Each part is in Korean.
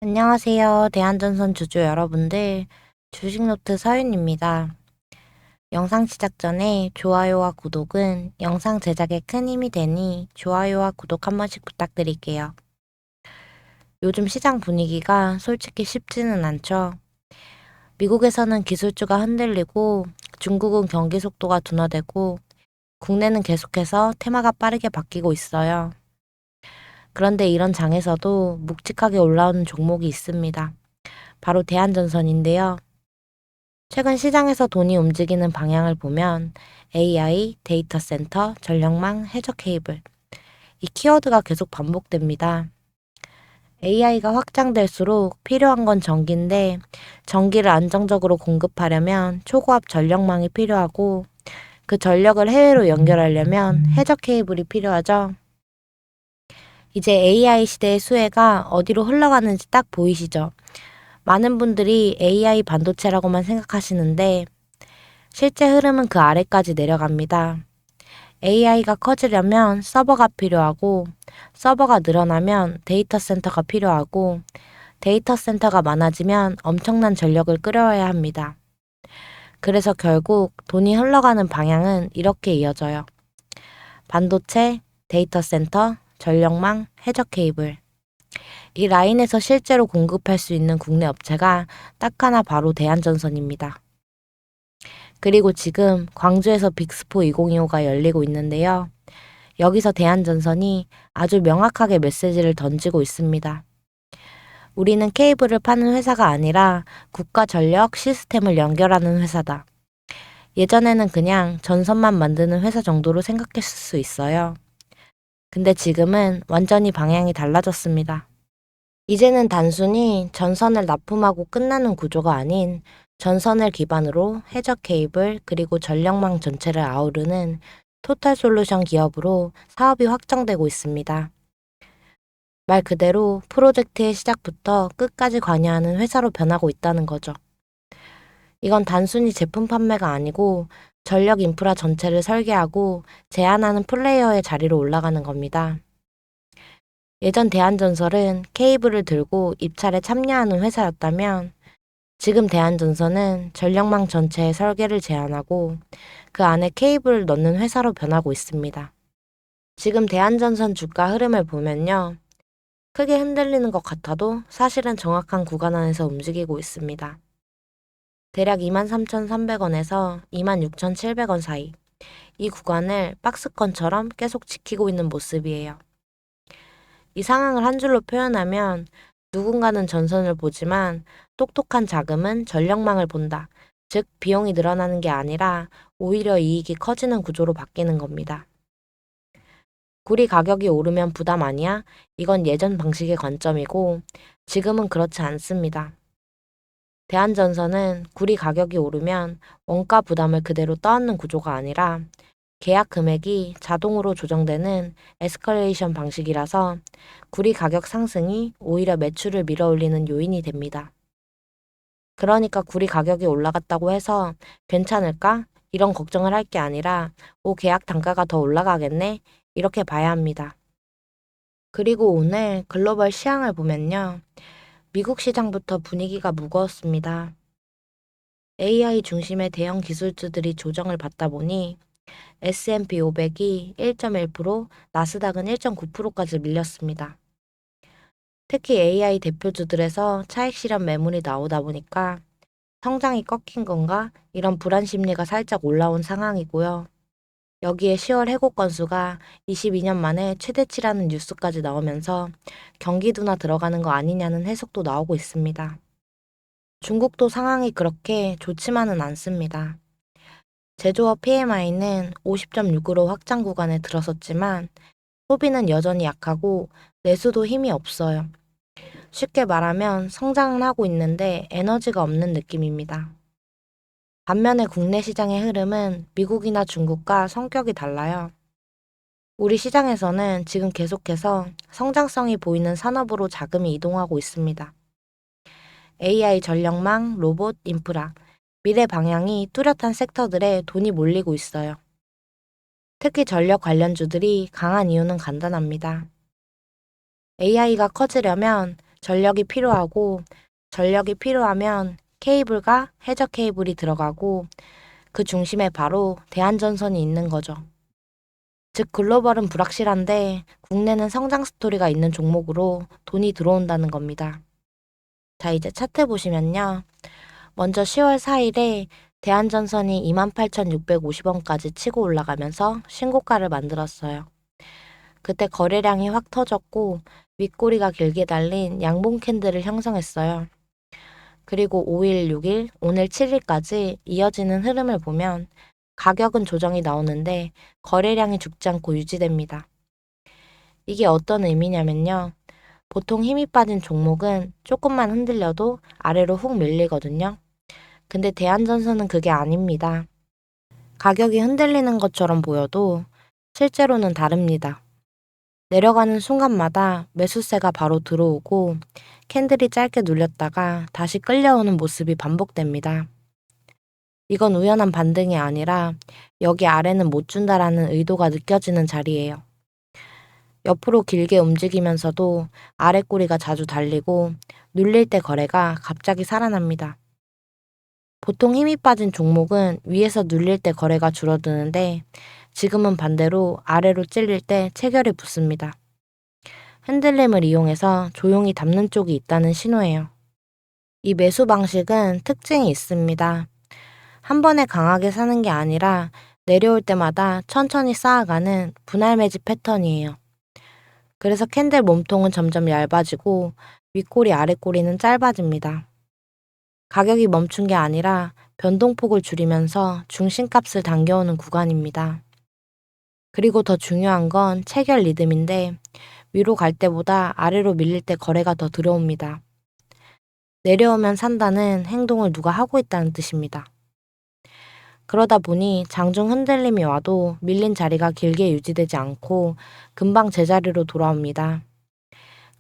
안녕하세요. 대한전선 주주 여러분들. 주식노트 서윤입니다. 영상 시작 전에 좋아요와 구독은 영상 제작에 큰 힘이 되니 좋아요와 구독 한 번씩 부탁드릴게요. 요즘 시장 분위기가 솔직히 쉽지는 않죠. 미국에서는 기술주가 흔들리고 중국은 경기 속도가 둔화되고 국내는 계속해서 테마가 빠르게 바뀌고 있어요. 그런데 이런 장에서도 묵직하게 올라오는 종목이 있습니다. 바로 대한전선인데요. 최근 시장에서 돈이 움직이는 방향을 보면 AI, 데이터 센터, 전력망, 해저 케이블. 이 키워드가 계속 반복됩니다. AI가 확장될수록 필요한 건 전기인데 전기를 안정적으로 공급하려면 초고압 전력망이 필요하고 그 전력을 해외로 연결하려면 해저 케이블이 필요하죠. 이제 AI 시대의 수혜가 어디로 흘러가는지 딱 보이시죠? 많은 분들이 AI 반도체라고만 생각하시는데 실제 흐름은 그 아래까지 내려갑니다. AI가 커지려면 서버가 필요하고, 서버가 늘어나면 데이터 센터가 필요하고, 데이터 센터가 많아지면 엄청난 전력을 끌어야 합니다. 그래서 결국 돈이 흘러가는 방향은 이렇게 이어져요. 반도체, 데이터 센터, 전력망, 해저 케이블. 이 라인에서 실제로 공급할 수 있는 국내 업체가 딱 하나 바로 대한전선입니다. 그리고 지금 광주에서 빅스포 2025가 열리고 있는데요. 여기서 대한전선이 아주 명확하게 메시지를 던지고 있습니다. 우리는 케이블을 파는 회사가 아니라 국가 전력 시스템을 연결하는 회사다. 예전에는 그냥 전선만 만드는 회사 정도로 생각했을 수 있어요. 근데 지금은 완전히 방향이 달라졌습니다. 이제는 단순히 전선을 납품하고 끝나는 구조가 아닌 전선을 기반으로 해저 케이블 그리고 전력망 전체를 아우르는 토탈 솔루션 기업으로 사업이 확장되고 있습니다. 말 그대로 프로젝트의 시작부터 끝까지 관여하는 회사로 변하고 있다는 거죠. 이건 단순히 제품 판매가 아니고 전력 인프라 전체를 설계하고 제안하는 플레이어의 자리로 올라가는 겁니다. 예전 대한전설은 케이블을 들고 입찰에 참여하는 회사였다면 지금 대한전선은 전력망 전체의 설계를 제안하고 그 안에 케이블을 넣는 회사로 변하고 있습니다. 지금 대한전선 주가 흐름을 보면요. 크게 흔들리는 것 같아도 사실은 정확한 구간 안에서 움직이고 있습니다. 대략 23,300원에서 26,700원 사이. 이 구간을 박스권처럼 계속 지키고 있는 모습이에요. 이 상황을 한 줄로 표현하면 누군가는 전선을 보지만 똑똑한 자금은 전력망을 본다. 즉, 비용이 늘어나는 게 아니라 오히려 이익이 커지는 구조로 바뀌는 겁니다. 구리 가격이 오르면 부담 아니야? 이건 예전 방식의 관점이고 지금은 그렇지 않습니다. 대한전선은 구리 가격이 오르면 원가 부담을 그대로 떠안는 구조가 아니라 계약 금액이 자동으로 조정되는 에스컬레이션 방식이라서 구리 가격 상승이 오히려 매출을 밀어올리는 요인이 됩니다. 그러니까 구리 가격이 올라갔다고 해서 괜찮을까? 이런 걱정을 할 게 아니라 계약 단가가 더 올라가겠네? 이렇게 봐야 합니다. 그리고 오늘 글로벌 시황을 보면요. 미국 시장부터 분위기가 무거웠습니다. AI 중심의 대형 기술주들이 조정을 받다 보니 S&P 500이 1.1%, 나스닥은 1.9%까지 밀렸습니다. 특히 AI 대표주들에서 차익 실현 매물이 나오다 보니까 성장이 꺾인 건가? 이런 불안 심리가 살짝 올라온 상황이고요. 여기에 10월 해고 건수가 22년 만에 최대치라는 뉴스까지 나오면서 경기 둔화 들어가는 거 아니냐는 해석도 나오고 있습니다. 중국도 상황이 그렇게 좋지만은 않습니다. 제조업 PMI는 50.6으로 확장 구간에 들어섰지만 소비는 여전히 약하고 내수도 힘이 없어요. 쉽게 말하면 성장은 하고 있는데 에너지가 없는 느낌입니다. 반면에 국내 시장의 흐름은 미국이나 중국과 성격이 달라요. 우리 시장에서는 지금 계속해서 성장성이 보이는 산업으로 자금이 이동하고 있습니다. AI 전력망, 로봇, 인프라, 미래 방향이 뚜렷한 섹터들에 돈이 몰리고 있어요. 특히 전력 관련주들이 강한 이유는 간단합니다. AI가 커지려면 전력이 필요하고 전력이 필요하면 케이블과 해저 케이블이 들어가고 그 중심에 바로 대한전선이 있는 거죠. 즉 글로벌은 불확실한데 국내는 성장 스토리가 있는 종목으로 돈이 들어온다는 겁니다. 자, 이제 차트 보시면요. 먼저 10월 4일에 대한전선이 28,650원까지 치고 올라가면서 신고가를 만들었어요. 그때 거래량이 확 터졌고 윗꼬리가 길게 달린 양봉 캔들을 형성했어요. 그리고 5일, 6일, 오늘 7일까지 이어지는 흐름을 보면 가격은 조정이 나오는데 거래량이 죽지 않고 유지됩니다. 이게 어떤 의미냐면요. 보통 힘이 빠진 종목은 조금만 흔들려도 아래로 훅 밀리거든요. 근데 대한전선은 그게 아닙니다. 가격이 흔들리는 것처럼 보여도 실제로는 다릅니다. 내려가는 순간마다 매수세가 바로 들어오고 캔들이 짧게 눌렸다가 다시 끌려오는 모습이 반복됩니다. 이건 우연한 반등이 아니라 여기 아래는 못 준다라는 의도가 느껴지는 자리예요. 옆으로 길게 움직이면서도 아래 꼬리가 자주 달리고 눌릴 때 거래가 갑자기 살아납니다. 보통 힘이 빠진 종목은 위에서 눌릴 때 거래가 줄어드는데 지금은 반대로 아래로 찔릴 때 체결이 붙습니다. 흔들림을 이용해서 조용히 담는 쪽이 있다는 신호예요. 이 매수 방식은 특징이 있습니다. 한 번에 강하게 사는 게 아니라 내려올 때마다 천천히 쌓아가는 분할 매집 패턴이에요. 그래서 캔들 몸통은 점점 얇아지고 윗꼬리 아랫꼬리는 짧아집니다. 가격이 멈춘 게 아니라 변동폭을 줄이면서 중심값을 당겨오는 구간입니다. 그리고 더 중요한 건 체결 리듬인데 위로 갈 때보다 아래로 밀릴 때 거래가 더 들어옵니다. 내려오면 산다는 행동을 누가 하고 있다는 뜻입니다. 그러다 보니 장중 흔들림이 와도 밀린 자리가 길게 유지되지 않고 금방 제자리로 돌아옵니다.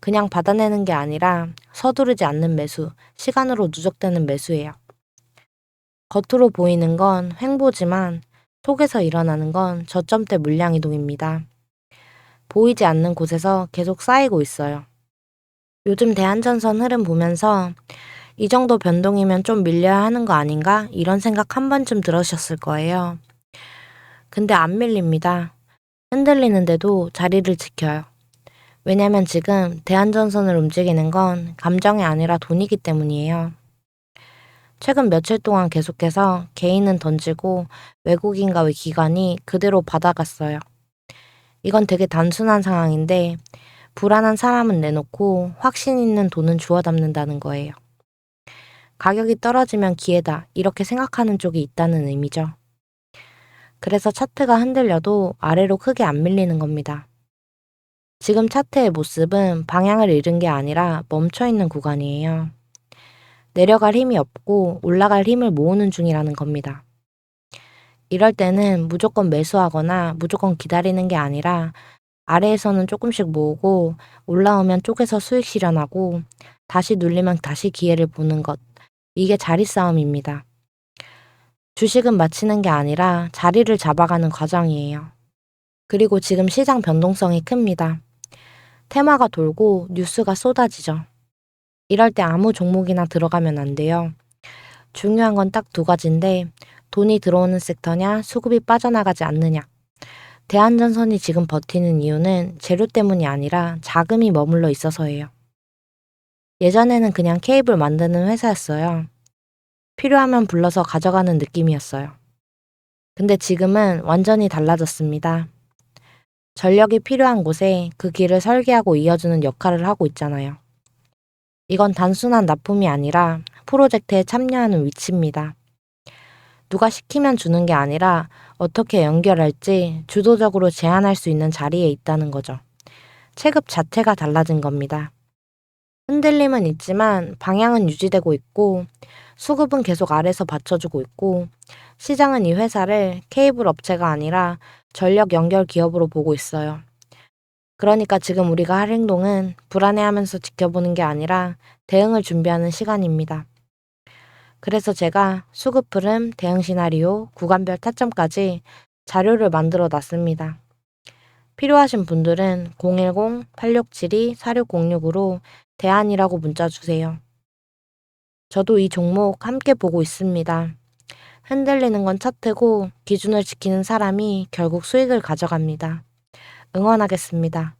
그냥 받아내는 게 아니라 서두르지 않는 매수, 시간으로 누적되는 매수예요. 겉으로 보이는 건 횡보지만 속에서 일어나는 건 저점대 물량 이동입니다. 보이지 않는 곳에서 계속 쌓이고 있어요. 요즘 대한전선 흐름 보면서 이 정도 변동이면 좀 밀려야 하는 거 아닌가? 이런 생각 한 번쯤 들으셨을 거예요. 근데 안 밀립니다. 흔들리는데도 자리를 지켜요. 왜냐면 지금 대한전선을 움직이는 건 감정이 아니라 돈이기 때문이에요. 최근 며칠 동안 계속해서 개인은 던지고 외국인과 기관이 그대로 받아갔어요. 이건 되게 단순한 상황인데 불안한 사람은 내놓고 확신 있는 돈은 주워 담는다는 거예요. 가격이 떨어지면 기회다 이렇게 생각하는 쪽이 있다는 의미죠. 그래서 차트가 흔들려도 아래로 크게 안 밀리는 겁니다. 지금 차트의 모습은 방향을 잃은 게 아니라 멈춰있는 구간이에요. 내려갈 힘이 없고 올라갈 힘을 모으는 중이라는 겁니다. 이럴 때는 무조건 매수하거나 무조건 기다리는 게 아니라 아래에서는 조금씩 모으고 올라오면 쪼개서 수익 실현하고 다시 눌리면 다시 기회를 보는 것. 이게 자리 싸움입니다. 주식은 맞히는 게 아니라 자리를 잡아가는 과정이에요. 그리고 지금 시장 변동성이 큽니다. 테마가 돌고 뉴스가 쏟아지죠. 이럴 때 아무 종목이나 들어가면 안 돼요. 중요한 건 딱 두 가지인데 돈이 들어오는 섹터냐 수급이 빠져나가지 않느냐. 대한전선이 지금 버티는 이유는 재료 때문이 아니라 자금이 머물러 있어서예요. 예전에는 그냥 케이블 만드는 회사였어요. 필요하면 불러서 가져가는 느낌이었어요. 근데 지금은 완전히 달라졌습니다. 전력이 필요한 곳에 그 길을 설계하고 이어주는 역할을 하고 있잖아요. 이건 단순한 납품이 아니라 프로젝트에 참여하는 위치입니다. 누가 시키면 주는 게 아니라 어떻게 연결할지 주도적으로 제안할 수 있는 자리에 있다는 거죠. 체급 자체가 달라진 겁니다. 흔들림은 있지만 방향은 유지되고 있고 수급은 계속 아래서 받쳐주고 있고 시장은 이 회사를 케이블 업체가 아니라 전력 연결 기업으로 보고 있어요. 그러니까 지금 우리가 할 행동은 불안해하면서 지켜보는 게 아니라 대응을 준비하는 시간입니다. 그래서 제가 수급 흐름, 대응 시나리오, 구간별 타점까지 자료를 만들어 놨습니다. 필요하신 분들은 010-867-4606으로 대안이라고 문자 주세요. 저도 이 종목 함께 보고 있습니다. 흔들리는 건 차트고 기준을 지키는 사람이 결국 수익을 가져갑니다. 응원하겠습니다.